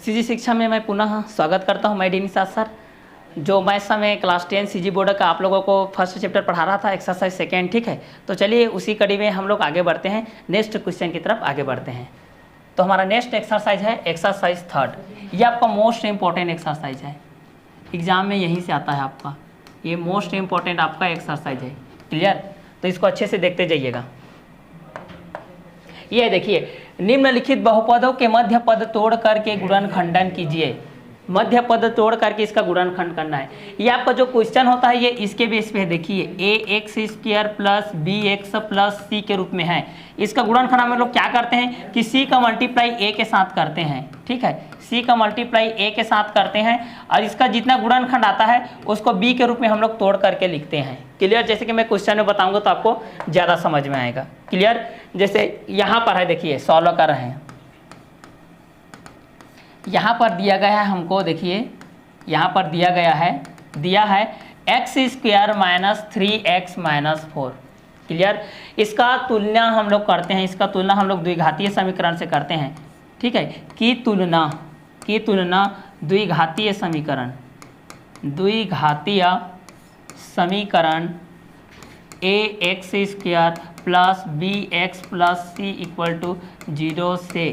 CG शिक्षा में मैं पुनः स्वागत करता हूं। मैं डी निषाद सर, जो मैं समय क्लास 10 सीजी बोर्ड का आप लोगों को फर्स्ट चैप्टर पढ़ा रहा था, एक्सरसाइज सेकेंड। ठीक है, तो चलिए उसी कड़ी में हम लोग आगे बढ़ते हैं, नेक्स्ट क्वेश्चन की तरफ आगे बढ़ते हैं। तो हमारा नेक्स्ट एक्सरसाइज है एक्सरसाइज थर्ड। ये आपका मोस्ट इम्पॉर्टेंट एक्सरसाइज है, एग्जाम में यहीं से आता है आपका, ये मोस्ट इम्पॉर्टेंट आपका एक्सरसाइज है। क्लियर? तो इसको अच्छे से देखते जाइएगा। ये देखिए, निम्नलिखित बहुपदों के मध्य पद तोड़ करके गुणनखंडन कीजिए। मध्य पद तोड़ करके इसका गुणनखंड करना है। ये आपका जो क्वेश्चन होता है ये इसके बेस पे है। देखिए ax² plus bx plus c के रूप में है। इसका गुणनखंड हम लोग क्या करते हैं कि c का मल्टीप्लाई a के साथ करते हैं। ठीक है, c का मल्टीप्लाई a के साथ करते हैं और इसका जितना गुणनखंड आता है उसको b के रूप में हम लोग तोड़ करके लिखते हैं। क्लियर? जैसे कि मैं क्वेश्चन में बताऊंगा तो आपको ज़्यादा समझ में आएगा। क्लियर? जैसे यहाँ पर है, देखिए सॉल्व कर रहे हैं। यहाँ पर दिया गया है हमको, देखिए यहाँ पर दिया है x² minus 3x minus 4। Clear? इसका तुलना हम लोग करते हैं, इसका तुलना हम लोग द्विघातीय समीकरण से करते हैं। ठीक है, की तुलना द्विघातीय समीकरण ax² plus bx plus c equal to 0 से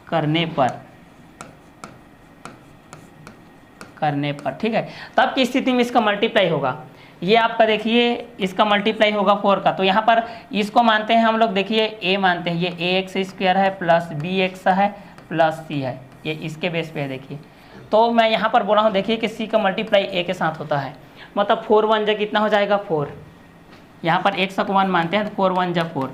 करने पर ठीक है, तब की स्थिति में इसका मल्टीप्लाई होगा। ये आपका देखिए इसका मल्टीप्लाई होगा 4 का, तो यहाँ पर इसको मानते हैं हम लोग, देखिए a मानते हैं, ये ax² है प्लस bx है प्लस c है, ये इसके बेस पे है। देखिए तो मैं यहाँ पर बोला हूँ, देखिए कि c का मल्टीप्लाई a के साथ होता है, मतलब 4 1 जा कितना हो जाएगा 4। यहाँ पर x को 1 मानते हैं तो 4 1 जा 4।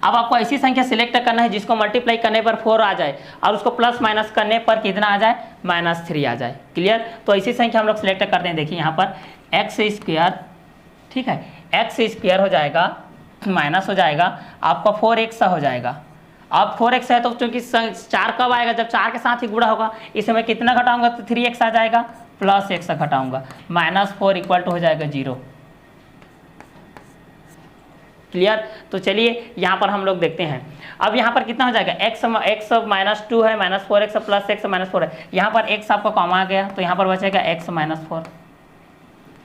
अब आपको ऐसी संख्या सिलेक्ट करना है जिसको मल्टीप्लाई करने पर 4 आ जाए और उसको प्लस माइनस करने पर कितना आ जाए, -3 आ जाए। क्लियर? तो ऐसी संख्या हम लोग सिलेक्ट करते हैं। देखिए यहाँ पर x², ठीक है, x² हो जाएगा माइनस हो जाएगा आपका 4x हो जाएगा। अब 4x है तो चूंकि 4 कब आएगा, जब 4 के साथ ही गुणा होगा, इसे मैं कितना घटाऊंगा तो 3x आ जाएगा, प्लस x घटाऊंगा, -4 इक्वल टू हो जाएगा 0। क्लियर? तो चलिए यहाँ पर हम लोग देखते हैं। अब यहाँ पर कितना हो जाएगा, x -2 है, -4x प्लस x -4 है। यहाँ पर x आपका कॉमा आ गया तो यहाँ पर बचेगा x -4।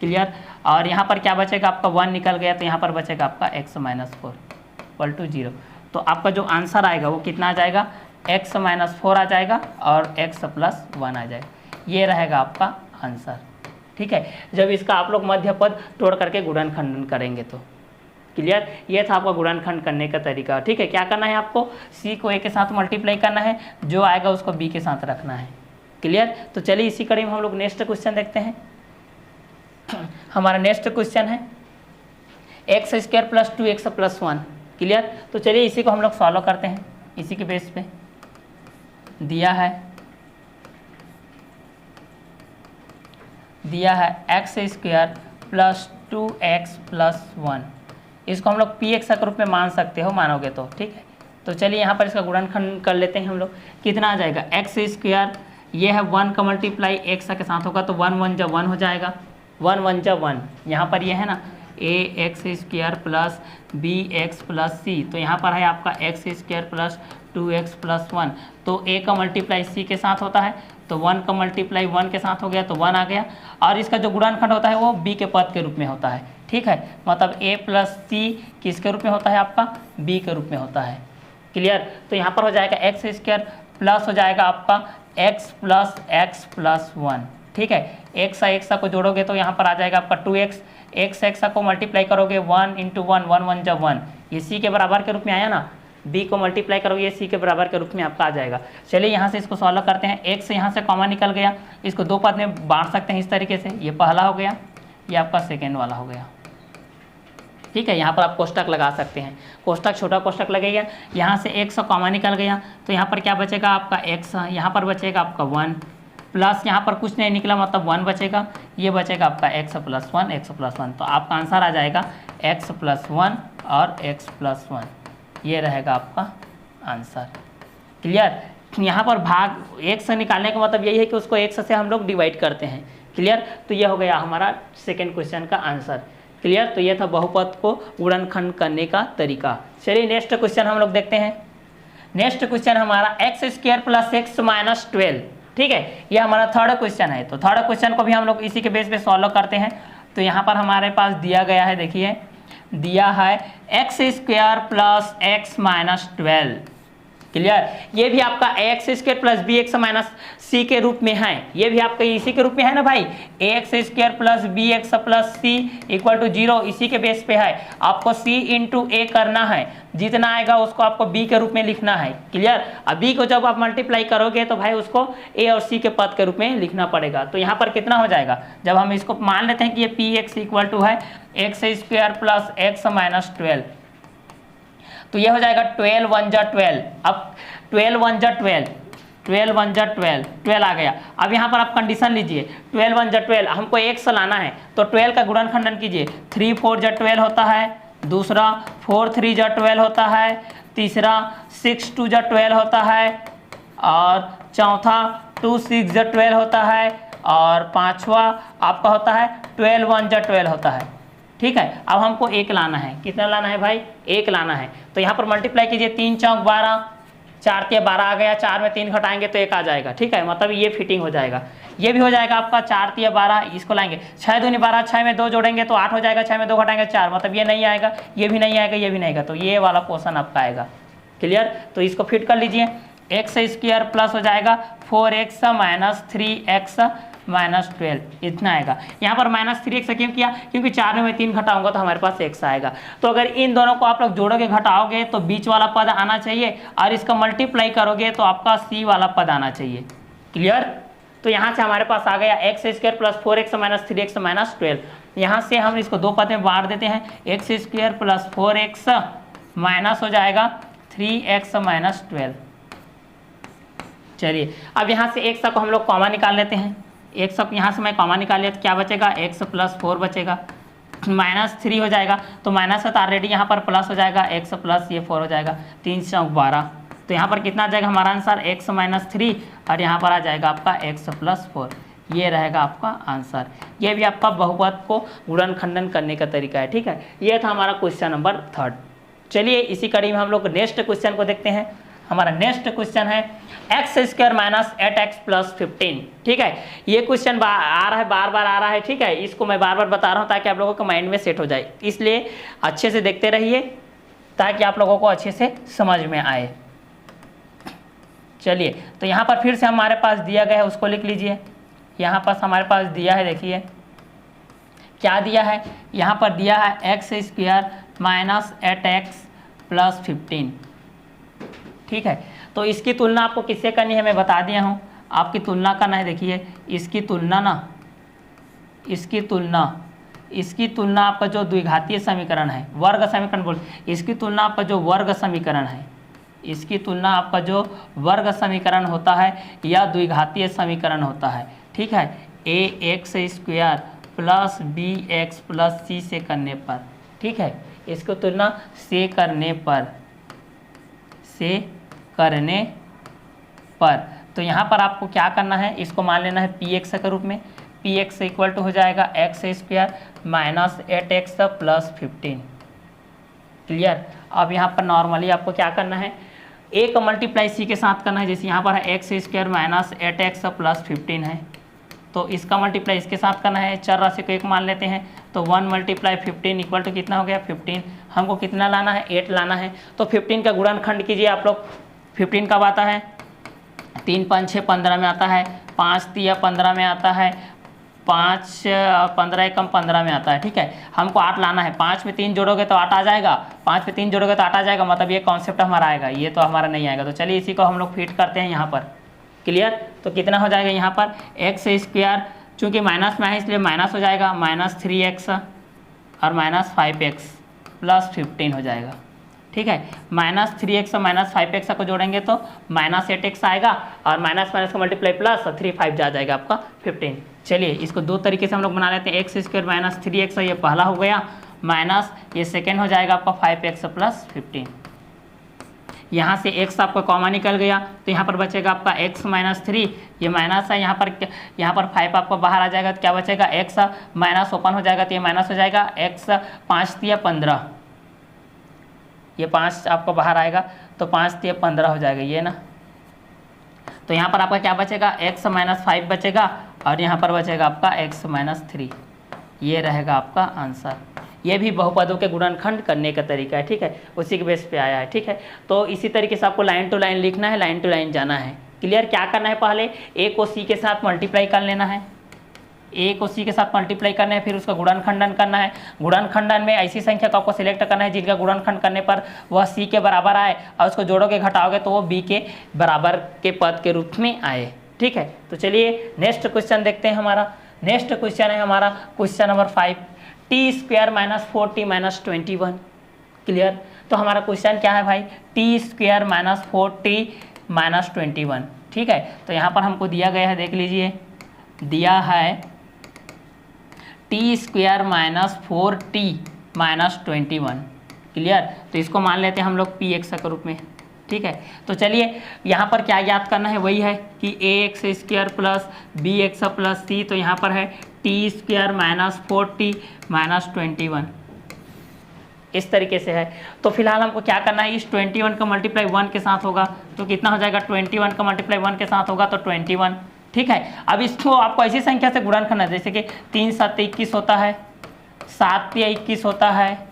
क्लियर? और यहाँ पर क्या बचेगा आपका 1 निकल गया तो यहाँ पर बचेगा आपका x -4 इक्वल टू 0। तो आपका जो आंसर आएगा वो कितना आ जाएगा, x -4 आ जाएगा और x + 1 आ जाएगा। ये रहेगा आपका आंसर। ठीक है, जब इसका आप लोग मध्य पद तोड़ करके गुणनखंडन करेंगे तो। क्लियर? ये था आपका गुणनखंड करने का तरीका। ठीक है, क्या करना है आपको, c को a के साथ मल्टीप्लाई करना है, जो आएगा उसको b के साथ रखना है। क्लियर? तो चलिए इसी कड़ी में हम लोग नेक्स्ट क्वेश्चन देखते हैं। हमारा नेक्स्ट क्वेश्चन है x² plus 2x plus 1। Clear? तो चलिए इसी को हम लोग सॉल्व करते हैं। इसी के बेस पे दिया है x² प्लस 2x प्लस 1। इसको हम लोग px के रूप में मान सकते हो, मानोगे तो। ठीक है, तो चलिए यहाँ पर इसका गुणनखंड कर लेते हैं हम लोग। कितना आ जाएगा, x², ये है 1 का मल्टीप्लाई x के साथ होगा तो 1 1 जा 1 हो जाएगा, 1 1 जा 1। यहाँ पर ये है ना ax² plus bx plus c, तो यहाँ पर है आपका x² प्लस 2x प्लस 1। तो a का मल्टीप्लाई c के साथ होता है तो 1 का मल्टीप्लाई 1 के साथ हो गया तो 1 आ गया, और इसका जो गुणनखंड होता है वो b के पद के रूप में होता है। ठीक है, मतलब a प्लस c किसके रूप में होता है आपका, b के रूप में होता है। क्लियर? तो यहाँ पर हो जाएगा x² प्लस हो जाएगा आपका x प्लस 1। ठीक है, x को जोड़ोगे तो यहाँ पर आ जाएगा आपका 2x, x को मल्टीप्लाई करोगे 1 × 1 1 1 जा 1, ये c के बराबर के रूप में आया ना, b को मल्टीप्लाई करोगे ये c के बराबर के रूप में आपका आ जाएगा। चलिए यहाँ से इसको सॉल्व करते हैं। x यहाँ से कॉमन निकल गया, इसको 2 पद में बांट सकते हैं इस तरीके से, ये पहला हो गया, ये आपका सेकेंड वाला हो गया। ठीक है, यहाँ पर आप कोष्टक लगा सकते हैं, कोष्टक छोटा कोष्टक लगेगा। यहाँ से x कॉमन निकल गया तो यहाँ पर क्या बचेगा आपका x, यहाँ पर बचेगा आपका 1, प्लस यहाँ पर कुछ नहीं निकला मतलब 1 बचेगा, ये बचेगा आपका x + 1। तो आपका आंसर आ जाएगा x + 1 और x + 1, ये रहेगा आपका आंसर। क्लियर? यहाँ पर भाग x से निकालने का मतलब यही है कि उसको x से हम लोग डिवाइड करते हैं। क्लियर? तो ये हो गया हमारा सेकेंड क्वेश्चन का आंसर। क्लियर? तो ये था बहुपद को गुणनखंड करने का तरीका। चलिए नेक्स्ट क्वेश्चन हम लोग देखते हैं। नेक्स्ट क्वेश्चन हमारा x square plus X minus 12, ठीक है, ये हमारा थर्ड क्वेश्चन है। तो थर्ड क्वेश्चन को भी हम लोग इसी के बेस पे सॉल्व करते हैं। तो यहाँ पर हमारे पास दिया गया है, देखिए दिया है X square plus X minus 12, clear. ये भी आपका X square plus B X minus C के रूप में है, ये भी आपका इसी के रूप में है ना भाई, A X square plus B X plus C equal to 0, इसी के बेस पे है। आपको सी इंटू ए करना है, जितना आएगा उसको आपको बी के रूप में लिखना है, क्लियर। अब बी को जब आप मल्टीप्लाई करोगे तो भाई उसको ए और सी के पद के रूप में लिखना पड़ेगा। तो यहाँ पर कितना हो जाएगा, जब हम इसको मान लेते हैं कि ये पी एक्स इक्वल टू है X square plus X minus 12, तो ये हो जाएगा 12 1 जा 12। अब 12 1 जा 12, 12 1 जा 12, 12 आ गया। अब यहाँ पर आप कंडीशन लीजिए, 12 1 जा 12, हमको एक से लाना है तो 12 का गुणनखंडन कीजिए, 3 4 जा 12 होता है, दूसरा 4 3 जा 12 होता है, तीसरा 6 2 जा 12 होता है, और चौथा 2 6 जा 12 होता है, और पांचवा आपका होता है 12 1 जा 12 होता है, ठीक है। अब हमको एक लाना है, कितना लाना है भाई, एक लाना है। तो यहाँ पर मल्टीप्लाई कीजिए, 3 चौक 12, 4 के 12 आ गया, 4 में 3 घटाएंगे तो 1 आ जाएगा, ठीक है, मतलब ये फिटिंग हो जाएगा। ये भी हो जाएगा आपका 4 3 12, इसको लाएंगे 6 दूनी 12, 6 में 2 जोड़ेंगे तो 8 हो जाएगा, 6 में 2 घटाएंगे 4, मतलब ये नहीं आएगा, ये भी नहीं आएगा, ये भी नहीं आएगा, तो ये वाला पोर्शन आपका आएगा, क्लियर। तो इसको फिट कर लीजिए, एक्स स्क्वायर प्लस हो जाएगा 4x माइनस 3x माइनस 12, इतना आएगा। यहाँ पर माइनस 3x क्यों किया, क्योंकि 4 में मैं 3 घटाऊंगा तो हमारे पास x आएगा। तो अगर इन दोनों को आप लोग जोड़ोगे घटाओगे तो बीच वाला पद आना चाहिए, और इसका मल्टीप्लाई करोगे तो आपका c वाला पद आना चाहिए, क्लियर। तो यहाँ से हमारे पास आ गया x square plus 4x minus 3x minus 12। यहाँ से हम इसको दो पद में बांट देते हैं, x square plus 4x minus हो जाएगा 3x माइनस 12। चलिए अब यहाँ से x को हम लोग कॉमन निकाल लेते हैं, x यहाँ से मैं कॉमन निकाल लिया तो क्या बचेगा, x प्लस 4 बचेगा, माइनस 3 हो जाएगा, तो माइनस है तो ऑलरेडी यहाँ पर प्लस हो जाएगा, x प्लस ये 4 हो जाएगा, 3 चौक 12। तो यहाँ पर कितना आ जाएगा हमारा आंसर, x माइनस 3, और यहाँ पर आ जाएगा आपका x प्लस 4, ये रहेगा आपका आंसर। ये भी आपका बहुपद को गुणनखंडन करने का तरीका है, ठीक है। ये था हमारा क्वेश्चन नंबर 3। चलिए इसी कड़ी में हम लोग नेक्स्ट क्वेश्चन को देखते हैं। हमारा नेक्स्ट क्वेश्चन है X square minus 8x plus 15, ठीक है। ये क्वेश्चन आ रहा है, बार बार आ रहा है, ठीक है। इसको मैं बार बार बता रहा हूँ ताकि आप लोगों के माइंड में सेट हो जाए, इसलिए अच्छे से देखते रहिए ताकि आप लोगों को अच्छे से समझ में आए। चलिए तो यहाँ पर फिर से हमारे पास दिया गया है, उसको लिख लीजिए। यहाँ पर हमारे पास दिया है, देखिए क्या दिया है, यहाँ पर दिया है X square minus 8x plus 15, ठीक है। तो इसकी तुलना आपको किससे करनी है मैं बता दिया हूँ, आपकी तुलना करना है। देखिए इसकी तुलना आपका जो द्विघातीय समीकरण है, वर्ग समीकरण बोल, इसकी तुलना आपका जो वर्ग समीकरण है, इसकी तुलना आपका जो वर्ग समीकरण होता है या द्विघातीय समीकरण होता है, ठीक है, A X square plus B X plus C से करने पर, ठीक है, इसको तुलना से करने पर तो यहाँ पर आपको क्या करना है, इसको मान लेना है पी एक्स के रूप में। पी एक्स इक्वल टू हो जाएगा x square minus 8x plus 15, clear. अब यहाँ पर नॉर्मली आपको क्या करना है, ए का मल्टीप्लाई सी के साथ करना है। जैसे यहाँ पर है X square minus 8x plus 15 है, तो इसका मल्टीप्लाई इसके साथ करना है। चर राशि को एक मान लेते हैं, तो 1 मल्टीप्लाई 15 इक्वल टू कितना हो गया 15। हमको कितना लाना है, 8 लाना है। तो 15 का गुणनखंड कीजिए आप लोग। 15 कब आता है, 3 5 6 15 में आता है, 5 3 15 में आता है, 5 15 एकम 15 में आता है, ठीक है। हमको 8 लाना है, 5 में 3 जोड़ोगे तो 8 आ जाएगा, 5 में 3 जोड़ोगे तो 8 आ जाएगा, मतलब ये कॉन्सेप्ट हमारा आएगा, ये तो हमारा नहीं आएगा। तो चलिए इसी को हम लोग फिट करते हैं यहाँ पर, क्लियर। तो कितना हो जाएगा यहाँ पर एक्स स्क्वायर, चूँकि माइनस में है इसलिए माइनस हो जाएगा, माइनस 3x और माइनस 5x प्लस 15 हो जाएगा, ठीक है। माइनस 3x और माइनस 5x को जोड़ेंगे तो माइनस 8x आएगा, और माइनस माइनस का मल्टीप्लाई प्लस, और 3 5 जा जाएगा आपका 15। चलिए इसको दो तरीके से हम लोग बना लेते हैं, एक्स स्क्वायर माइनस 3x, ये पहला हो गया, माइनस ये सेकेंड हो जाएगा आपका 5x प्लस 15। यहाँ से x आपका कॉमन निकल गया, तो यहाँ पर बचेगा आपका x माइनस 3, ये माइनस है, यहाँ पर 5 आपका बाहर आ जाएगा, तो क्या बचेगा x माइनस ओपन हो जाएगा, तो ये माइनस हो जाएगा, x 5 3 15, ये 5 आपका बाहर आएगा, तो 5 3 15 हो जाएगा ये ना। तो यहाँ पर आपका क्या बचेगा, x माइनस 5 बचेगा और यहाँ पर बचेगा आपका x माइनस 3। ये रहेगा आपका आंसर। ये भी बहुपदों के गुणनखंड करने का तरीका है, ठीक है, उसी के बेस पे आया है, ठीक है। तो इसी तरीके से आपको लाइन टू लाइन लिखना है, लाइन टू लाइन जाना है। क्लियर? क्या करना है, पहले a को c के साथ मल्टीप्लाई कर लेना है, a को c के साथ मल्टीप्लाई करना है, फिर उसका गुणनखंडन करना है। गुणनखंडन में ऐसी संख्या को आपको सिलेक्ट करना है जिनका गुणनखंड करने पर वह c के बराबर आए और उसको जोड़ोगे घटाओगे तो वो b के बराबर के पद के रूप में आए, ठीक है। तो चलिए नेक्स्ट क्वेश्चन देखते हैं। हमारा नेक्स्ट क्वेश्चन है हमारा question number 5, T square minus 4t minus 21। Clear? तो हमारा क्वेश्चन क्या है भाई, T square minus 4t minus 21, ठीक है। तो यहाँ पर हमको दिया गया है, देख लीजिए, दिया है T square minus 4t minus 21। Clear? तो इसको मान लेते हैं हम लोग पी एक्स के रूप में, ठीक है। तो चलिए यहाँ पर क्या याद करना है, वही है कि A X square plus B X plus C, तो यहाँ पर है T square minus 4t minus 21, इस तरीके से है। तो फिलहाल हमको क्या करना है, इस 21 का मल्टीप्लाई 1 के साथ होगा तो कितना हो जाएगा, 21 का मल्टीप्लाई 1 के साथ होगा तो 21, ठीक है। अब इसको आपको ऐसी संख्या से गुणन करना है जैसे कि 3 7 21 होता है, 7 3 21 होता है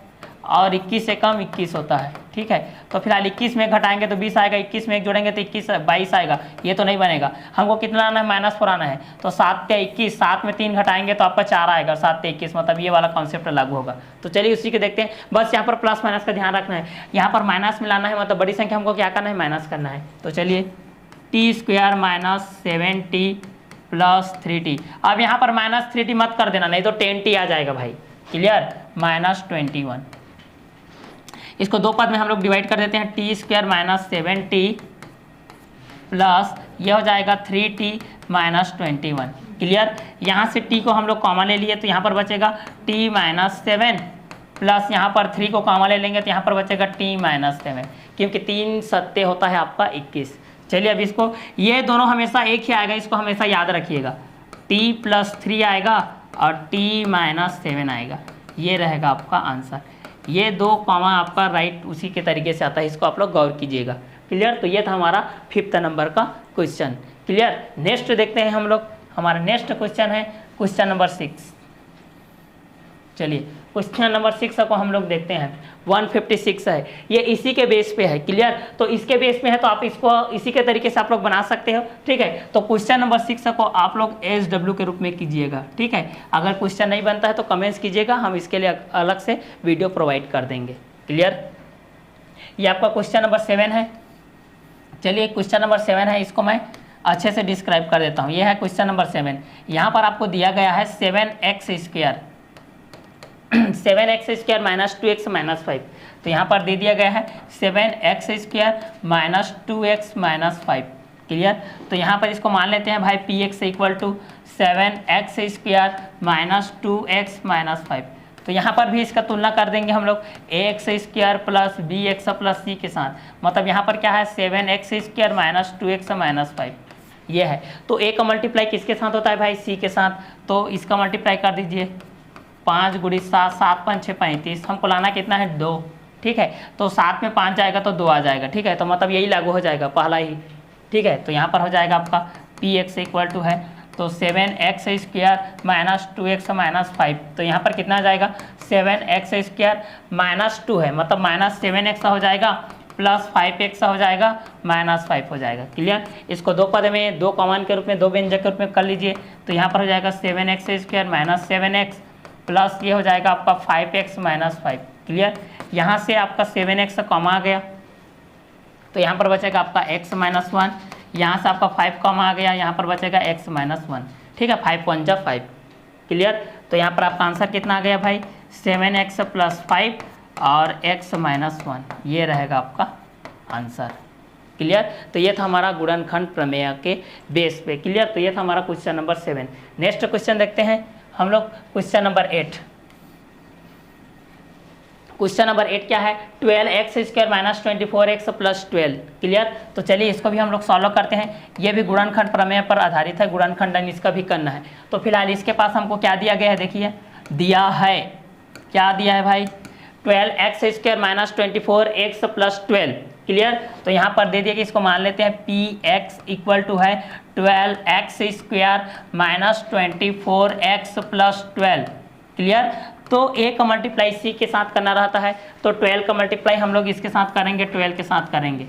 और 21 से कम 21 होता है, ठीक है। तो फिलहाल 21 में घटाएंगे तो 20 आएगा, 21 में 1 जोड़ेंगे तो 22 आएगा, ये तो नहीं बनेगा। हमको कितना आना है, -4 आना है। तो 7 3 21, 7 में 3 घटाएंगे तो आपका 4 आएगा, 7 3 21, मतलब ये वाला कॉन्सेप्ट लागू होगा। तो चलिए उसी के देखते हैं। बस यहाँ पर प्लस माइनस का ध्यान रखना है, यहाँ पर माइनस मिलाना है, मतलब बड़ी संख्या हमको क्या करना है, माइनस करना है। तो चलिए T square minus 7t plus 3t। अब यहाँ पर माइनस 3t मत कर देना, नहीं तो 10t आ जाएगा भाई। क्लियर? माइनस 21। इसको दो पद में हम लोग डिवाइड कर देते हैं, T square minus 7t plus ये हो जाएगा 3t माइनस 21। क्लियर? यहाँ से t को हम लोग कॉमन ले लिए तो यहाँ पर बचेगा t माइनस 7 प्लस यहाँ पर 3 को कॉमन ले लेंगे तो यहाँ पर बचेगा t माइनस 7, क्योंकि 3 सत्ते होता है आपका 21। चलिए अब इसको, ये दोनों हमेशा एक ही आएगा, इसको हमेशा याद रखिएगा, t प्लस 3 आएगा और t माइनस 7 आएगा, ये रहेगा आपका आंसर। ये दो कॉमा आपका राइट उसी के तरीके से आता है, इसको आप लोग गौर कीजिएगा। क्लियर? तो ये था हमारा 5th नंबर का क्वेश्चन। क्लियर? नेक्स्ट देखते हैं हम लोग, हमारा नेक्स्ट क्वेश्चन है क्वेश्चन नंबर 6। चलिए क्वेश्चन नंबर 6 को हम लोग देखते हैं, 156 है, ये इसी के बेस पे है। क्लियर? तो इसके बेस पे है तो आप इसको इसी के तरीके से आप लोग बना सकते हो, ठीक है। तो क्वेश्चन नंबर 6 को आप लोग SW के रूप में कीजिएगा, ठीक है। अगर क्वेश्चन नहीं बनता है तो कमेंट्स कीजिएगा, हम इसके लिए अलग से वीडियो प्रोवाइड कर देंगे। क्लियर? ये आपका क्वेश्चन नंबर 7 है। चलिए क्वेश्चन नंबर 7 है, इसको मैं अच्छे से डिस्क्राइब कर देता हूँ। ये है क्वेश्चन नंबर 7। यहाँ पर आपको दिया गया है 7x square 7x square minus 2x minus 5। तो यहाँ पर दे दिया गया है 7x square minus 2x minus 5। Clear? तो यहाँ पर इसको मान लेते हैं भाई P X equal to 7x square minus 2x minus 5। तो यहाँ पर भी इसका तुलना कर देंगे हम लोग ax square plus bx plus c के साथ, मतलब यहाँ पर क्या है 7x square minus 2x minus 5, ये है। तो a का मल्टीप्लाई किसके साथ होता है भाई, c के साथ, तो इसका मल्टीप्लाई कर दीजिए 5 गुड़ी 7, 7 5 6 35, हमको लाना कितना है 2, ठीक है। तो 7 में 5 जाएगा तो 2 आ जाएगा, ठीक है। तो मतलब यही लागू हो जाएगा पहला ही, ठीक है। तो यहाँ पर हो जाएगा आपका पी एक्स इक्वल टू है तो 7x square minus 2x minus 5। तो यहाँ पर कितना आ जाएगा 7x स्क्वायर माइनस 2 है, मतलब माइनस 7x हो जाएगा प्लस 5x हो जाएगा माइनस 5 हो जाएगा। क्लियर? इसको दो पद में, दो कॉमन के रूप में, दो व्यंजक के रूप में कर लीजिए। तो यहाँ पर हो जाएगा 7x square minus 7x plus ये हो जाएगा आपका 5x माइनस 5। क्लियर? यहाँ से आपका 7x कम आ गया तो यहाँ पर बचेगा आपका x माइनस 1, यहाँ से आपका 5 कम आ गया, यहाँ पर बचेगा x माइनस 1, ठीक है। 5 1 जा 5। क्लियर? तो यहाँ पर आपका आंसर कितना आ गया भाई 7x प्लस 5 और x माइनस 1, ये रहेगा आपका आंसर। क्लियर? तो ये था हमारा गुणनखंड प्रमेय के बेस पे। क्लियर? तो ये था हमारा क्वेश्चन नंबर 7। नेक्स्ट क्वेश्चन देखते हैं हम लोग, क्वेश्चन नंबर 8। क्वेश्चन नंबर 8 क्या है, 12x square minus 24x plus 12। Clear? तो चलिए इसको भी हम लोग सॉल्व करते हैं। ये भी गुणनखंड प्रमेय पर आधारित है, गुणनखंडन इसका भी करना है। तो फिलहाल इसके पास हमको क्या दिया गया है, देखिए दिया है, क्या दिया है भाई 12x² minus 24x plus 12। Clear. तो यहाँ पर दे दिया कि इसको मान लेते हैं px इक्वल टू है 12x² minus 24x plus 12। Clear. तो a का मल्टीप्लाई c के साथ करना रहता है, तो 12 का मल्टीप्लाई हम लोग इसके साथ करेंगे, 12 के साथ करेंगे।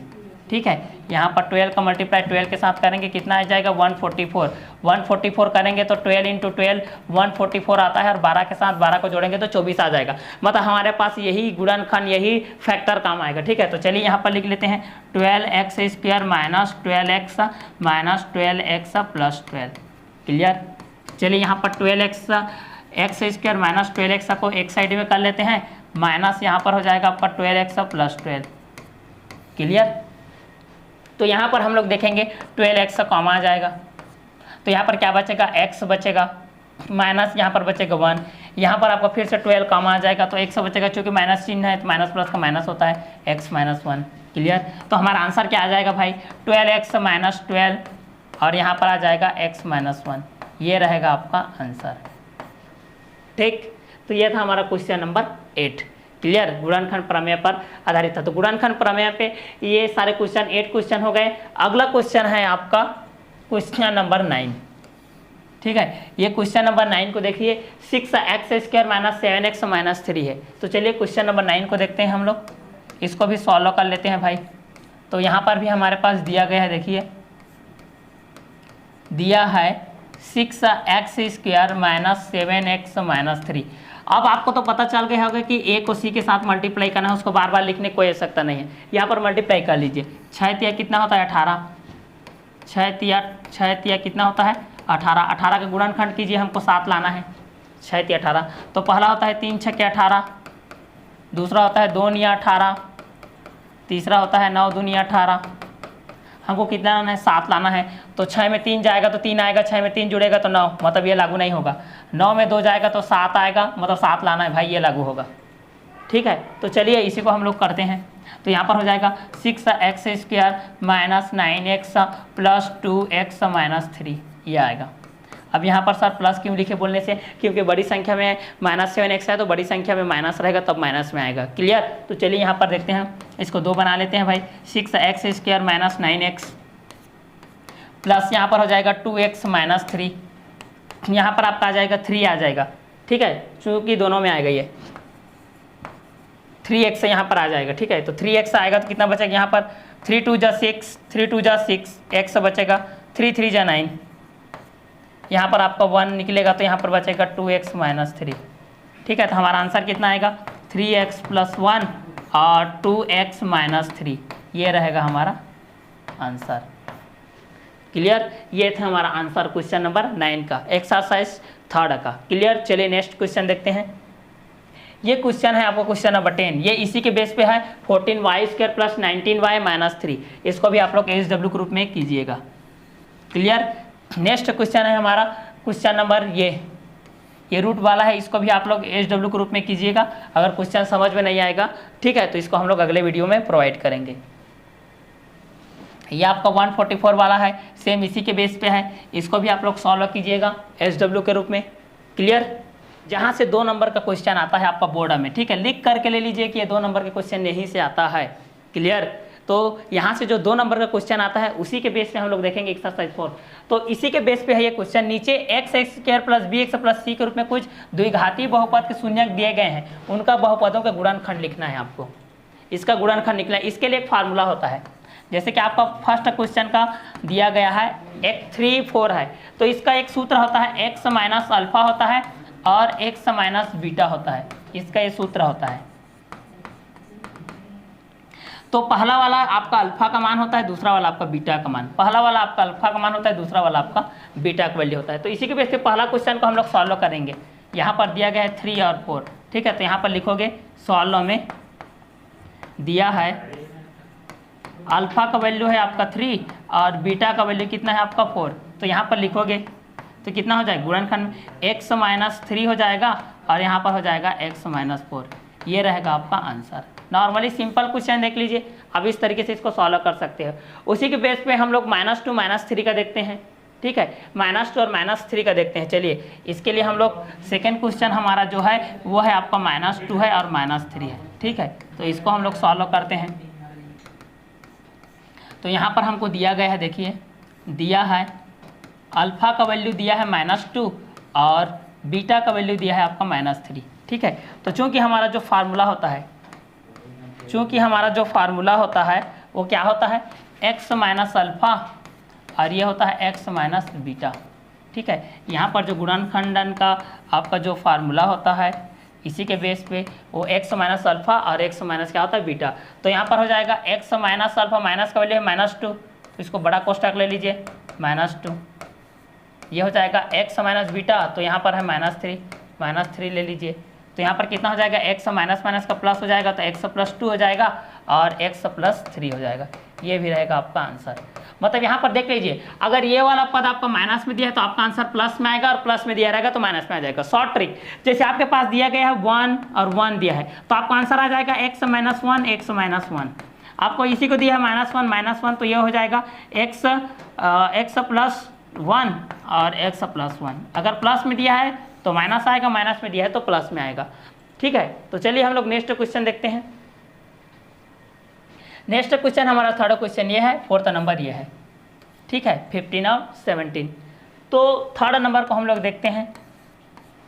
ठीक है, यहाँ पर 12 का मल्टीप्लाई 12 के साथ करेंगे, कितना आ जाएगा 144। 144 करेंगे तो 12 इंटू 12 144 आता है, और 12 के साथ 12 को जोड़ेंगे तो 24 आ जाएगा। मतलब हमारे पास यही गुणनखंड, यही फैक्टर काम आएगा। ठीक है, तो चलिए यहाँ पर लिख लेते हैं 12x² minus 12x minus 12x plus 12। Clear. चलिए यहाँ पर 12x² माइनस 12x को एक साइड में कर लेते हैं, माइनस यहाँ पर हो जाएगा आपका 12x प्लस 12। क्लियर। तो यहाँ पर हम लोग देखेंगे 12x कॉमा आ जाएगा, तो यहाँ पर क्या बचेगा x बचेगा, माइनस यहाँ पर बचेगा 1, यहाँ पर आपका फिर से 12 कॉमा आ जाएगा तो x बचेगा, चूँकि माइनस चिन्ह है तो माइनस प्लस का माइनस होता है, x माइनस 1। क्लियर। तो हमारा आंसर क्या आ जाएगा भाई 12x माइनस 12, और यहाँ पर आ जाएगा x माइनस 1। ये रहेगा आपका आंसर। ठीक। तो ये था हमारा क्वेश्चन नंबर 8। क्लियर। गुणनखंड प्रमेय पर आधारित था। तो गुणनखंड प्रमेय पे ये सारे क्वेश्चन 8 क्वेश्चन हो गए। अगला क्वेश्चन है आपका क्वेश्चन नंबर 9। ठीक है, ये क्वेश्चन नंबर 9 को देखिए, 6x² माइनस 7x माइनस 3 है। तो चलिए क्वेश्चन नंबर 9 को देखते हैं हम लोग, इसको भी सॉल्व कर लेते हैं भाई। तो यहाँ पर भी हमारे पास दिया गया है, देखिए दिया है 6x² माइनस 7x माइनस 3। अब आपको तो पता चल गया होगा कि a को c के साथ मल्टीप्लाई करना है, उसको बार बार लिखने की कोई आवश्यकता नहीं है। यहाँ पर मल्टीप्लाई कर लीजिए, 6 तिया कितना होता है 18, 6 तिया कितना होता है 18। 18 का गुणनखंड कीजिए, हमको 7 लाना है, 6 तिया 18। तो पहला होता है 3 छक्के 18, दूसरा होता है 2 निया 18, तीसरा होता है 9 दूनिया 18। हमको कितना लाना है 7 लाना है। तो 6 में 3 जाएगा तो 3 आएगा, 6 में 3 जुड़ेगा तो 9, मतलब ये लागू नहीं होगा। 9 में 2 जाएगा तो 7 आएगा, मतलब 7 लाना है भाई, ये लागू होगा। ठीक है, तो चलिए इसी को हम लोग करते हैं। तो यहाँ पर हो जाएगा 6x² minus 9x plus 2x minus 3, ये आएगा। अब यहाँ पर सर प्लस क्यों लिखे बोलने से, क्योंकि बड़ी संख्या में माइनस 7x है तो बड़ी संख्या में माइनस रहेगा तब माइनस में आएगा। क्लियर। तो चलिए यहाँ पर देखते हैं, इसको 2 बना लेते हैं भाई। 6x² माइनस 9x प्लस यहाँ पर हो जाएगा 2x माइनस 3, यहाँ पर आपका आ जाएगा 3 आ जाएगा। ठीक है, चूँकि दोनों में आएगा ये 3x यहाँ पर आ जाएगा। ठीक है, तो 3x आएगा तो कितना बचेगा यहाँ पर 3 2 जा 6, 3 2 जा 6, x बचेगा 3 3 जा 9, यहाँ पर आपका 1 निकलेगा तो यहाँ पर बचेगा 2x माइनस 3। ठीक है, तो हमारा आंसर कितना आएगा 3x प्लस 1 और 2x माइनस 3, ये रहेगा हमारा आंसर। क्लियर। ये था हमारा आंसर क्वेश्चन नंबर 9 का, एक्सरसाइज 3 का। क्लियर। चलिए नेक्स्ट क्वेश्चन देखते हैं। ये क्वेश्चन है आपको क्वेश्चन नंबर 10, ये इसी के बेस पे है 14y² प्लस 19y माइनस 3। इसको भी आप लोग SW के रूप में कीजिएगा। क्लियर। नेक्स्ट क्वेश्चन है हमारा क्वेश्चन नंबर ये रूट वाला है, इसको भी आप लोग SW के रूप में कीजिएगा। अगर क्वेश्चन समझ में नहीं आएगा, ठीक है, तो इसको हम लोग अगले वीडियो में प्रोवाइड करेंगे। ये आपका 144 वाला है, सेम इसी के बेस पे है, इसको भी आप लोग सॉल्व कीजिएगा SW के रूप में। क्लियर। जहाँ से 2 नंबर का क्वेश्चन आता है आपका बोर्ड में, ठीक है, लिख करके ले लीजिए कि ये 2 नंबर के क्वेश्चन यहीं से आता है। क्लियर। तो यहाँ से जो 2 नंबर का क्वेश्चन आता है उसी के बेस पे हम लोग देखेंगे एक्सरसाइज 4। तो इसी के बेस पे है ये क्वेश्चन। नीचे x² plus bx plus c के रूप में कुछ द्विघातीय बहुपद के शून्यक दिए गए हैं, उनका बहुपदों का गुणनखंड लिखना है आपको, इसका गुणनखंड लिखना है। इसके लिए एक फार्मूला होता है, जैसे कि आपका फर्स्ट क्वेश्चन का दिया गया है x3 4 है, तो इसका एक सूत्र होता है x माइनस अल्फा होता है और x माइनस बीटा होता है, इसका ये सूत्र होता है। तो पहला वाला आपका अल्फा का मान होता है, दूसरा वाला आपका बीटा का मान। पहला वाला आपका अल्फा का मान होता है, दूसरा वाला आपका बीटा का वैल्यू होता है। तो इसी के बेस पे पहला क्वेश्चन को हम लोग सॉल्व करेंगे। यहाँ पर दिया गया है 3 और 4, ठीक है, तो यहाँ पर लिखोगे सॉल्व में दिया है अल्फा का वैल्यू है आपका 3 और बीटा का वैल्यू कितना है आपका 4। तो यहाँ पर लिखोगे तो कितना हो जाएगा गुणनखंड x माइनस 3 हो जाएगा और यहाँ पर हो जाएगा x माइनस 4, ये रहेगा आपका आंसर। नॉर्मली सिंपल क्वेश्चन देख लीजिए, अब इस तरीके से इसको सॉल्व कर सकते हो। उसी के बेस पे हम लोग -2 -3 का देखते हैं। ठीक है। -2 और -3 का देखते हैं। चलिए इसके लिए हम लोग सेकेंड क्वेश्चन हमारा जो है वो है आपका -2 है और -3 है, ठीक है। तो इसको हम लोग सॉल्व करते हैं। तो यहाँ पर हमको दिया गया है, देखिए दिया है अल्फ़ा का वैल्यू दिया है -2 और बीटा का वैल्यू दिया है आपका -3, ठीक है। तो चूँकि हमारा जो फार्मूला होता है वो क्या होता है, x माइनस अल्फ़ा और ये होता है x माइनस बीटा, ठीक है। यहाँ पर जो गुणनखंडन का आपका जो फार्मूला होता है इसी के बेस पे वो x माइनस अल्फ़ा और x माइनस क्या होता है बीटा। तो यहाँ पर हो जाएगा x माइनस अल्फ़ा, माइनस का वैल्यू है -2, तो इसको बड़ा कोष्ठक ले लीजिए -2, ये हो जाएगा x माइनस बीटा, तो यहाँ पर है -3 ले लीजिए। तो यहाँ पर कितना हो जाएगा, x माइनस माइनस का प्लस हो जाएगा तो x प्लस 2 हो जाएगा और x प्लस 3 हो जाएगा। ये भी रहेगा आपका आंसर। मतलब यहाँ पर देख लीजिए, अगर ये वाला पद आपका माइनस में दिया है तो आपका आंसर प्लस में आएगा और प्लस में दिया रहेगा तो माइनस में आ जाएगा। शॉर्ट ट्रिक, जैसे आपके पास दिया गया है 1 और 1 दिया है तो आपका आंसर आ जाएगा x माइनस 1 x माइनस 1। आपको इसी को दिया है -1 तो ये हो जाएगा x प्लस 1 और x प्लस 1। अगर प्लस में दिया है तो माइनस आएगा, माइनस में दिया है तो प्लस में आएगा, ठीक है। तो चलिए हम लोग नेक्स्ट क्वेश्चन देखते हैं। नेक्स्ट क्वेश्चन हमारा थर्ड क्वेश्चन ये है, फोर्थ नंबर ये है, ठीक है, 15 और 17। तो थर्ड नंबर को हम लोग देखते हैं,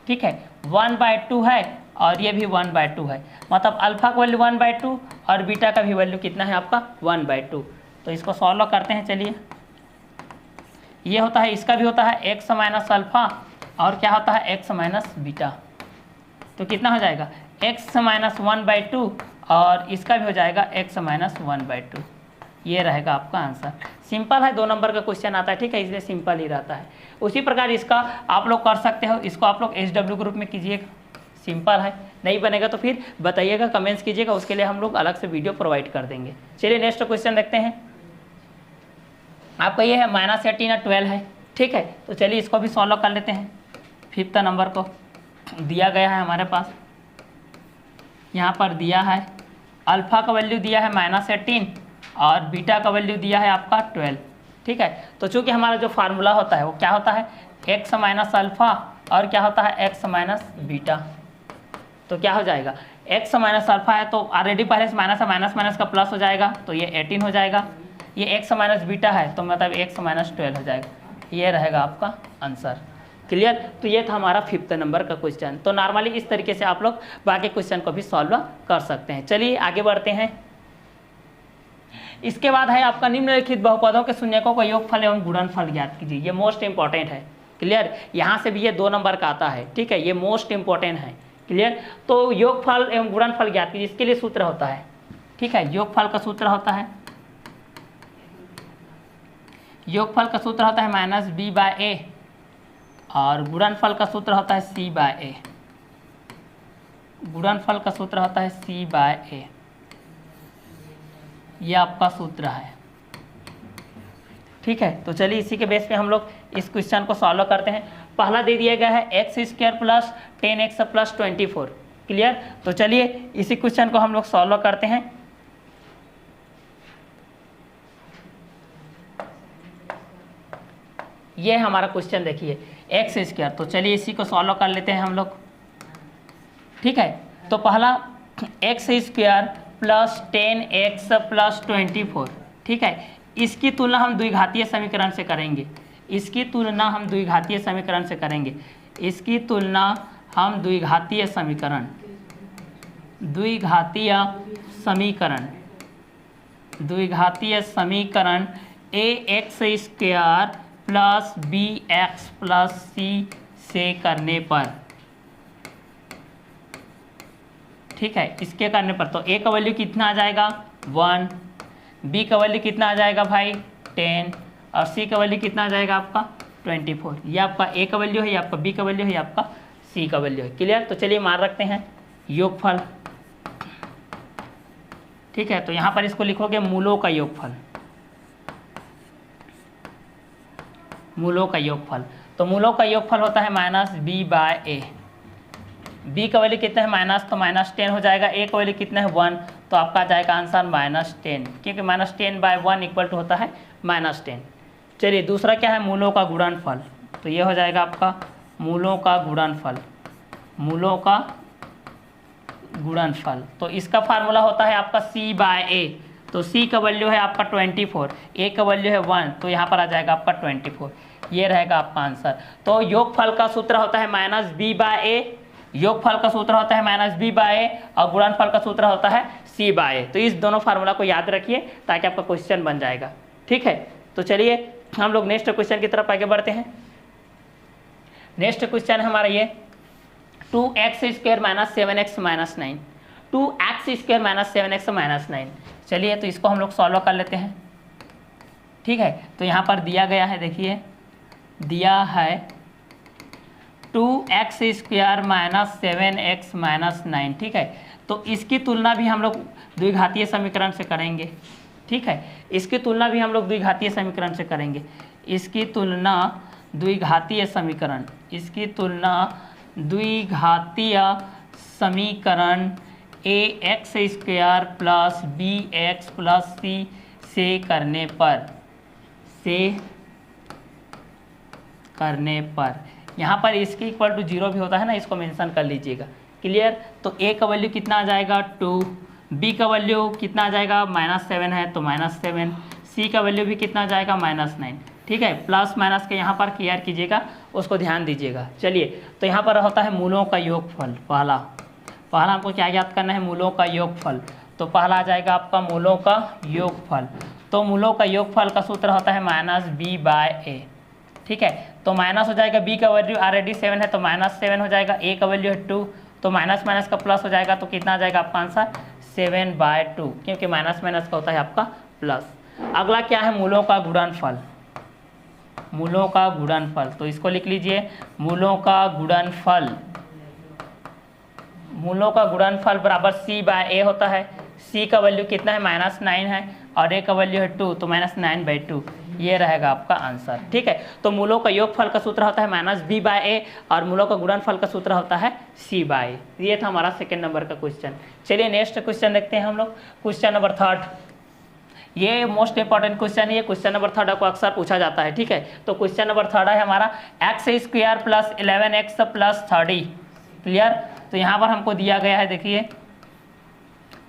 ठीक है। 1/2 है और ये भी 1/2 है, मतलब अल्फा का वैल्यू 1/2 और बीटा का भी वैल्यू कितना है आपका 1/2। तो इसको सॉल्व करते हैं। चलिए ये होता है, इसका भी होता है x माइनस अल्फ़ा और क्या होता है x माइनस बीटा। तो कितना हो जाएगा x माइनस 1/2 और इसका भी हो जाएगा x माइनस 1/2। ये रहेगा आपका आंसर। सिंपल है, 2 नंबर का क्वेश्चन आता है, ठीक है, इसलिए सिंपल ही रहता है। उसी प्रकार इसका आप लोग कर सकते हो, इसको आप लोग SW ग्रुप में कीजिएगा, सिंपल है। नहीं बनेगा तो फिर बताइएगा, कमेंट्स कीजिएगा, उसके लिए हम लोग अलग से वीडियो प्रोवाइड कर देंगे। चलिए नेक्स्ट क्वेश्चन देखते हैं। आपका ये है -18 और 12 है, ठीक है। तो चलिए इसको भी सॉल्व कर लेते हैं। 5th नंबर को दिया गया है हमारे पास, यहाँ पर दिया है अल्फ़ा का वैल्यू दिया है -18 और बीटा का वैल्यू दिया है आपका 12, ठीक है। तो चूँकि हमारा जो फार्मूला होता है वो क्या होता है x माइनस अल्फ़ा और क्या होता है x माइनस बीटा। तो क्या हो जाएगा, x माइनस अल्फ़ा है तो ऑलरेडी पहले से माइनस है, माइनस माइनस का प्लस हो जाएगा तो ये 18 हो जाएगा। ये x माइनस बीटा है तो मतलब x माइनस 12 हो जाएगा। ये रहेगा आपका आंसर। क्लियर। तो ये था हमारा 5th नंबर का क्वेश्चन। तो नॉर्मली इस तरीके से आप लोग बाकी क्वेश्चन को भी सॉल्व कर सकते हैं। चलिए आगे बढ़ते हैं। इसके बाद है आपका निम्नलिखित बहुपदों के शून्यकों का योगफल एवं गुणनफल ज्ञात कीजिए। ये मोस्ट इंपॉर्टेंट है। क्लियर। यहाँ से भी ये 2 नंबर का आता है, ठीक है, ये मोस्ट इंपॉर्टेंट है। क्लियर। तो योगफल एवं गुणनफल ज्ञात कीजिए, इसके लिए सूत्र होता है, ठीक है, योगफल का सूत्र होता है, योगफल का सूत्र होता है -b/a और गुणनफल का सूत्र होता है c/a। गुणनफल का सूत्र होता है c/a। ये आपका सूत्र है, ठीक है। तो चलिए इसी के बेस पे हम लोग इस क्वेश्चन को सॉल्व करते हैं। पहला दे दिया गया है x² plus 10x plus 24। Clear. तो चलिए इसी क्वेश्चन को हम लोग सॉल्व करते हैं। ये हमारा क्वेश्चन देखिए x²। तो चलिए इसी को सॉल्व कर लेते हैं हम लोग, ठीक है। तो पहला x² प्लस 10x प्लस 24, ठीक है। इसकी तुलना हम द्विघातीय समीकरण से करेंगे, इसकी तुलना हम द्विघातीय समीकरण से करेंगे, इसकी तुलना हम द्विघातीय समीकरण ax² plus bx plus c से करने पर, ठीक है, इसके करने पर। तो a का वैल्यू कितना आ जाएगा 1, b का वैल्यू कितना आ जाएगा भाई 10 और c का वैल्यू कितना आ जाएगा आपका 24। ये आपका a का वैल्यू है, ये आपका b का वैल्यू है, ये आपका c का वैल्यू है। क्लियर। तो चलिए मान रखते हैं योगफल, ठीक है। तो यहाँ पर इसको लिखोगे मूलों का योगफल, मूलों का योगफल। तो मूलों का योगफल होता है -b/a। b का वैल्यू कितना है माइनस, तो -10 हो जाएगा। a का वैल्यू कितना है 1, तो आपका आ जाएगा आंसर -10, क्योंकि -10/1 इक्वल टू होता है -10। चलिए दूसरा क्या है, मूलों का गुणनफल। तो ये हो जाएगा आपका मूलों का गुणनफल, मूलों का गुणनफल। तो इसका फार्मूला होता है आपका C/A। तो C का वैल्यू है आपका 24, A का वैल्यू है 1, तो यहाँ पर आ जाएगा आपका 24। ये रहेगा आपका आंसर। तो योगफल का सूत्र होता है -B/A, योगफल का सूत्र होता है -B/A और गुणनफल का सूत्र होता है C/A। तो इस दोनों फार्मूला को याद रखिए ताकि आपका क्वेश्चन बन जाएगा। ठीक है, तो चलिए हम लोग नेक्स्ट क्वेश्चन की तरफ आगे बढ़ते हैं। नेक्स्ट क्वेश्चन है हमारा ये 2x² - 7x - 9, 2x² - 7x - 9। चलिए तो इसको हम लोग सॉल्व कर लेते हैं। ठीक है, तो यहाँ पर दिया गया है, देखिए दिया है 2x² - 7x - 9। ठीक है, तो इसकी तुलना भी हम लोग द्विघातीय समीकरण से करेंगे। ठीक है, इसकी तुलना भी हम लोग द्विघातीय समीकरण से करेंगे। इसकी तुलना द्विघातीय समीकरण, इसकी तुलना द्विघातीय समीकरण ax² + bx + c से करने पर यहाँ पर इसके इक्वल टू 0 भी होता है ना, इसको मेंशन कर लीजिएगा। क्लियर। तो a का वैल्यू कितना आ जाएगा 2, b का वैल्यू कितना आ जाएगा -7 है तो -7, c का वैल्यू भी कितना आ जाएगा -9। ठीक है, प्लस माइनस के यहाँ पर क्लियर कीजिएगा, उसको ध्यान दीजिएगा। चलिए तो यहाँ पर होता है मूलों का योगफल। पहला हमको क्या याद करना है, मूलों का योगफल। तो पहला आ जाएगा आपका मूलों का योगफल। तो मूलों का योगफल का सूत्र होता है -B/A। ठीक है, तो माइनस हो जाएगा, b का वैल्यू ऑलरेडी 7 है तो -7 हो जाएगा, a का वैल्यू है 2 तो माइनस माइनस का प्लस हो जाएगा, तो कितना आ जाएगा आपका आंसर 7/2, क्योंकि माइनस माइनस का होता है आपका प्लस। अगला क्या है, मूलों का गुणनफल। मूलों का गुणनफल, तो इसको लिख लीजिए मूलों का गुणनफल। मूलों का गुणनफल बराबर C/A होता है। c का वैल्यू कितना है -9 है और a का वैल्यू है 2 तो -9/2, ये रहेगा आपका आंसर। ठीक है, तो मूलों का योगफल का सूत्र होता है -B/A और मूलों का गुणनफल का सूत्र होता है C/A। ये था हमारा सेकेंड नंबर का क्वेश्चन। चलिए नेक्स्ट क्वेश्चन देखते हैं हम लोग, क्वेश्चन नंबर 3। ये मोस्ट इंपॉर्टेंट क्वेश्चन है, ये क्वेश्चन नंबर 3 को अक्सर पूछा जाता है। ठीक है, तो क्वेश्चन नंबर 3 है हमारा x² + 11x + 30। क्लियर। तो यहाँ पर हमको दिया गया है, देखिए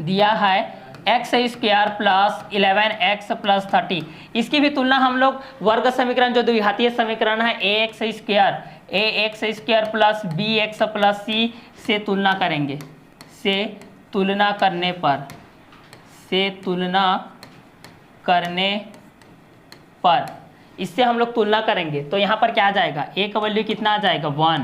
दिया है x² + 11x + 30। इसकी भी तुलना हम लोग वर्ग समीकरण जो द्विघातीय समीकरण है ax² + bx + c से तुलना करेंगे। तुलना करने पर इससे हम लोग तुलना करेंगे तो यहाँ पर क्या आ जाएगा, a का वैल्यू कितना आ जाएगा 1,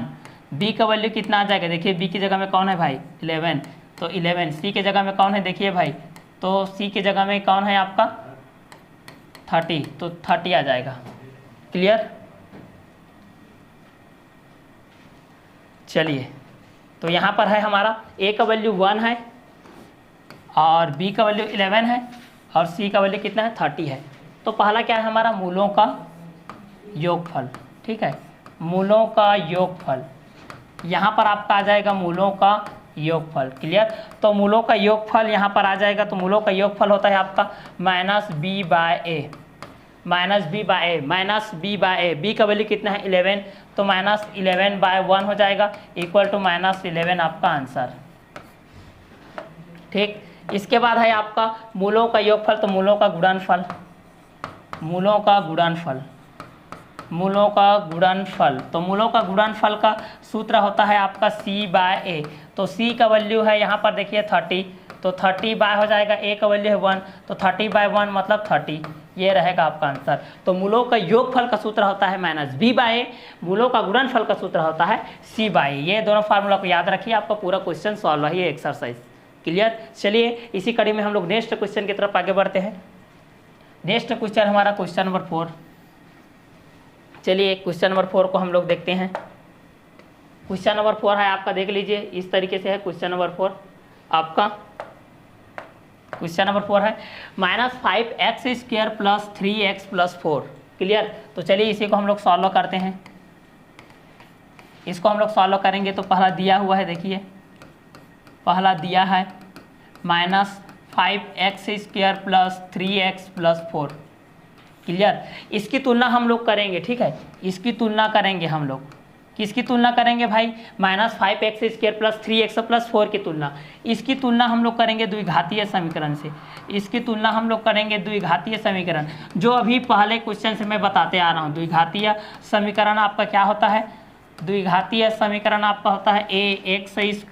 b का वैल्यू कितना आ जाएगा, देखिए b की जगह में कौन है भाई 11 तो 11, c के जगह में कौन है देखिए भाई, तो c के जगह में कौन है आपका 30 तो 30 आ जाएगा। क्लियर। चलिए तो यहाँ पर है हमारा a का वैल्यू 1 है और b का वैल्यू 11 है और c का वैल्यू कितना है 30 है। तो पहला क्या है हमारा, मूलों का योगफल। ठीक है, मूलों का योगफल, यहाँ पर आपका आ जाएगा मूलों का योगफल। क्लियर। तो मूलों का योगफल यहाँ पर आ जाएगा, तो मूलों का योगफल होता है आपका -B/A। b का वैल्यू कितना है 11 तो -11/1 हो जाएगा इक्वल टू -11 आपका आंसर। ठीक, इसके बाद है आपका मूलों का योगफल, तो मूलों का गुणनफल। तो मूलों का गुणनफल का सूत्र होता है आपका C/A। तो c का वैल्यू है यहाँ पर देखिए 30 तो 30 बाय हो जाएगा, a का वैल्यू है 1 तो 30/1 मतलब 30, ये रहेगा आपका आंसर। तो मूलों का योगफल का सूत्र होता है -B/A, मूलों का गुणनफल का सूत्र होता है C/A। ये दोनों फार्मूला को याद रखिए, आपका पूरा क्वेश्चन सॉल्व है ये एक्सरसाइज। क्लियर। चलिए इसी कड़ी में हम लोग नेक्स्ट क्वेश्चन की तरफ आगे बढ़ते हैं। नेक्स्ट क्वेश्चन हमारा क्वेश्चन नंबर 4। चलिए क्वेश्चन नंबर 4 को हम लोग देखते हैं। क्वेश्चन नंबर 4 है आपका, देख लीजिए इस तरीके से है क्वेश्चन नंबर 4 आपका। क्वेश्चन नंबर 4 है -5x² + 3x + 4। क्लियर। तो चलिए इसी को हम लोग सॉल्व करते हैं। इसको हम लोग सॉल्व करेंगे तो पहला दिया हुआ है, देखिए पहला दिया है -5x² + 3x + 4। क्लियर। इसकी तुलना हम लोग करेंगे, ठीक है, इसकी तुलना करेंगे हम लोग, किसकी तुलना करेंगे भाई, -5x² + 3x + 4 की तुलना। इसकी तुलना हम लोग करेंगे द्विघातीय समीकरण से, इसकी तुलना हम लोग करेंगे द्विघातीय समीकरण, जो अभी पहले क्वेश्चन से मैं बताते आ रहा हूँ। द्विघातीय समीकरण आपका क्या होता है, द्विघातीय समीकरण आपका होता है ax² +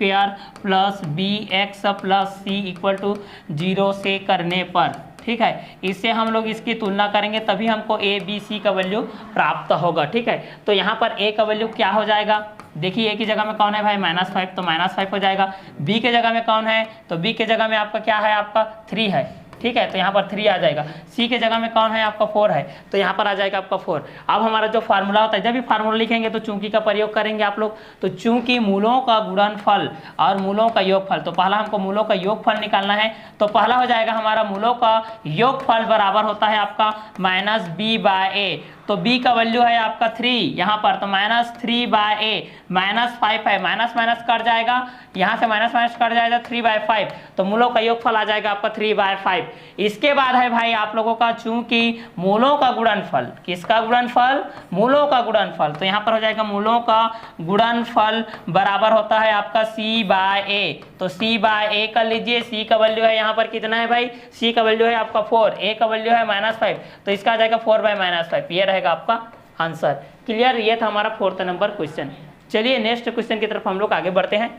bx + c = 0 से करने पर, ठीक है। इससे हम लोग इसकी तुलना करेंगे, तभी हमको a b c का वैल्यू प्राप्त होगा, ठीक है। तो यहाँ पर a का वैल्यू क्या हो जाएगा, देखिए a की जगह में कौन है भाई -5, तो -5 हो जाएगा। b के जगह में कौन है, तो b के जगह में आपका क्या है, आपका 3 है, ठीक है, तो यहाँ पर 3 आ जाएगा। c के जगह में कौन है, आपका 4 है, तो यहाँ पर आ जाएगा आपका 4। अब हमारा जो फार्मूला होता है, जब भी फार्मूला लिखेंगे तो चूंकि का प्रयोग करेंगे आप लोग। तो चूंकि मूलों का गुणनफल और मूलों का योगफल, तो पहला हमको मूलों का योगफल निकालना है, तो पहला हो जाएगा हमारा मूलों का योगफल बराबर होता है आपका -b/a। तो b का वैल्यू है आपका 3 यहाँ पर, तो -3/a, -5 है, माइनस माइनस कट जाएगा, यहाँ से माइनस माइनस कट जाएगा 3/5, तो मूलों का योगफल आ जाएगा आपका 3/5। इसके बाद है भाई आप लोगों का, चूंकि मूलों का गुणनफल, किसका गुणनफल, मूलों का गुणनफल, तो यहाँ पर हो जाएगा मूलों का गुणनफल बराबर होता है आपका c/a। तो c/a कर लीजिए, c का वैल्यू है यहाँ पर कितना है भाई, c का वैल्यू है आपका 4, a का वैल्यू है -5, तो इसका आ जाएगा 4/-5, ये रहेगा आपका आंसर। क्लियर, ये था हमारा 4th नंबर क्वेश्चन। चलिए नेक्स्ट क्वेश्चन की तरफ हम लोग आगे बढ़ते हैं।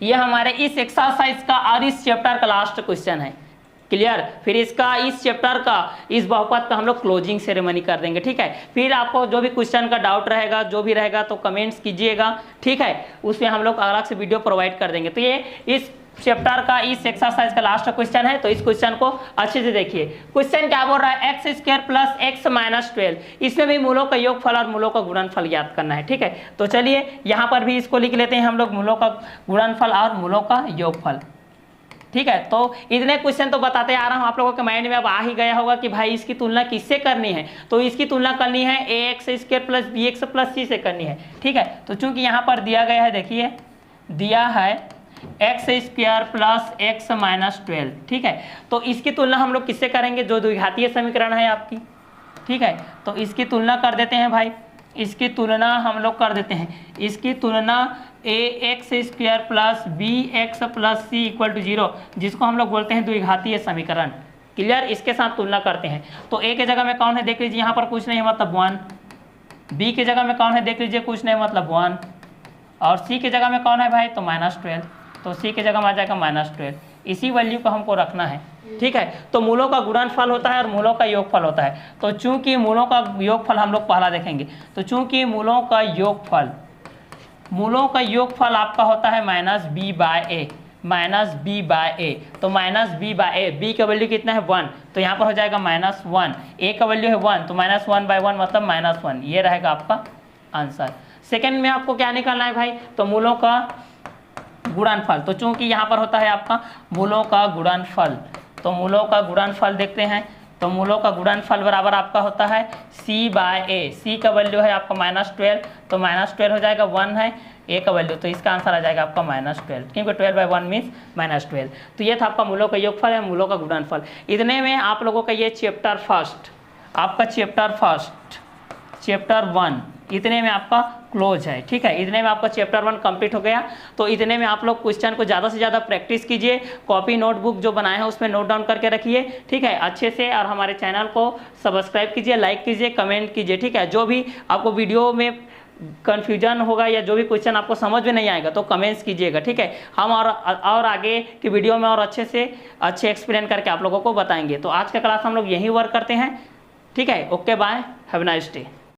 ये हमारे इस एक्सरसाइज का और इस चैप्टर का लास्ट क्वेश्चन है। क्लियर, फिर इसका इस चैप्टर का इस बहुपद का हम लोग क्लोजिंग सेरेमनी कर देंगे, ठीक है। फिर आपको जो भी क्वेश्चन का डाउट रहेगा, जो भी रहेगा, तो कमेंट्स कीजिएगा, ठीक है, उसमें हम लोग अलग से वीडियो प्रोवाइड कर देंगे। तो ये इस चैप्टर का इस एक्सरसाइज का लास्ट क्वेश्चन है, तो इस क्वेश्चन को अच्छे से देखिए। क्वेश्चन क्या बोल रहा है, x² + x - 12, इसमें भी मूलों का योगफल और मूलों का गुणनफल याद करना है, ठीक है। तो चलिए यहाँ पर भी इसको लिख लेते हैं हम लोग, मूलों का गुणनफल और मूलों का योगफल, ठीक है। तो इतने क्वेश्चन तो बताते आ रहा हूँ, आप लोगों के माइंड में अब आ ही गया होगा कि भाई इसकी तुलना किससे करनी है, तो इसकी तुलना करनी है ax² + bx + c से करनी है, ठीक है। तो चूंकि यहाँ पर दिया गया है, देखिए दिया है x² + x - 12, ठीक है। तो इसकी तुलना हम लोग किससे करेंगे, जो द्विघातीय समीकरण है आपकी, ठीक है। तो इसकी तुलना कर देते हैं भाई, इसकी तुलना हम लोग कर देते हैं, इसकी तुलना ax² + bx + c = 0, जिसको हम लोग बोलते हैं द्विघातीय समीकरण। क्लियर, इसके साथ तुलना करते हैं। तो a के जगह में कौन है, देख लीजिए यहाँ पर कुछ नहीं है, मतलब 1। b के जगह में कौन है, देख लीजिए कुछ नहीं, मतलब 1। और c के जगह में कौन है भाई, तो -12, तो c के जगह में आ जाएगा -12। इसी वैल्यू को हमको रखना है, ठीक है। तो मूलों का गुणनफल होता है और मूलों का योगफल होता है। तो चूंकि मूलों का योगफल हम लोग पहला देखेंगे, तो चूंकि मूलों का योगफल आपका होता है -b/a, तो -b/a, b का वैल्यू कितना है 1, तो यहाँ पर हो जाएगा -1, a का वैल्यू है 1, तो -1/1 मतलब -1, ये रहेगा आपका आंसर। सेकेंड में आपको क्या निकालना है भाई, तो मूलों का गुणनफल। तो चूंकि यहाँ पर होता है आपका मूलों का गुणनफल, तो मूलों का गुणनफल देखते हैं। तो मूलों का गुणनफल बराबर आपका होता है c/a, c का वैल्यू है आपका -12, तो -12 हो जाएगा, 1 है a का वैल्यू, तो इसका आंसर आ जाएगा आपका -12, क्योंकि 12/1 मीन्स -12। तो ये था आपका मूलों का योगफल है, मूलों का गुणनफल। इतने में आप लोगों का ये चैप्टर 1 इतने में आपका क्लोज है, ठीक है। इतने में आपका चैप्टर 1 कंप्लीट हो गया। तो इतने में आप लोग क्वेश्चन को ज़्यादा से ज़्यादा प्रैक्टिस कीजिए, कॉपी नोटबुक जो बनाए हैं उसमें नोट डाउन करके रखिए, ठीक है, अच्छे से। और हमारे चैनल को सब्सक्राइब कीजिए, लाइक कीजिए, कमेंट कीजिए, ठीक है। जो भी आपको वीडियो में कन्फ्यूजन होगा या जो भी क्वेश्चन आपको समझ में नहीं आएगा, तो कमेंट्स कीजिएगा, ठीक है। हम और आगे की वीडियो में और अच्छे एक्सप्लेन करके आप लोगों को बताएंगे। तो आज का क्लास हम लोग यहीं वर्क करते हैं, ठीक है। Okay, bye, have a nice day.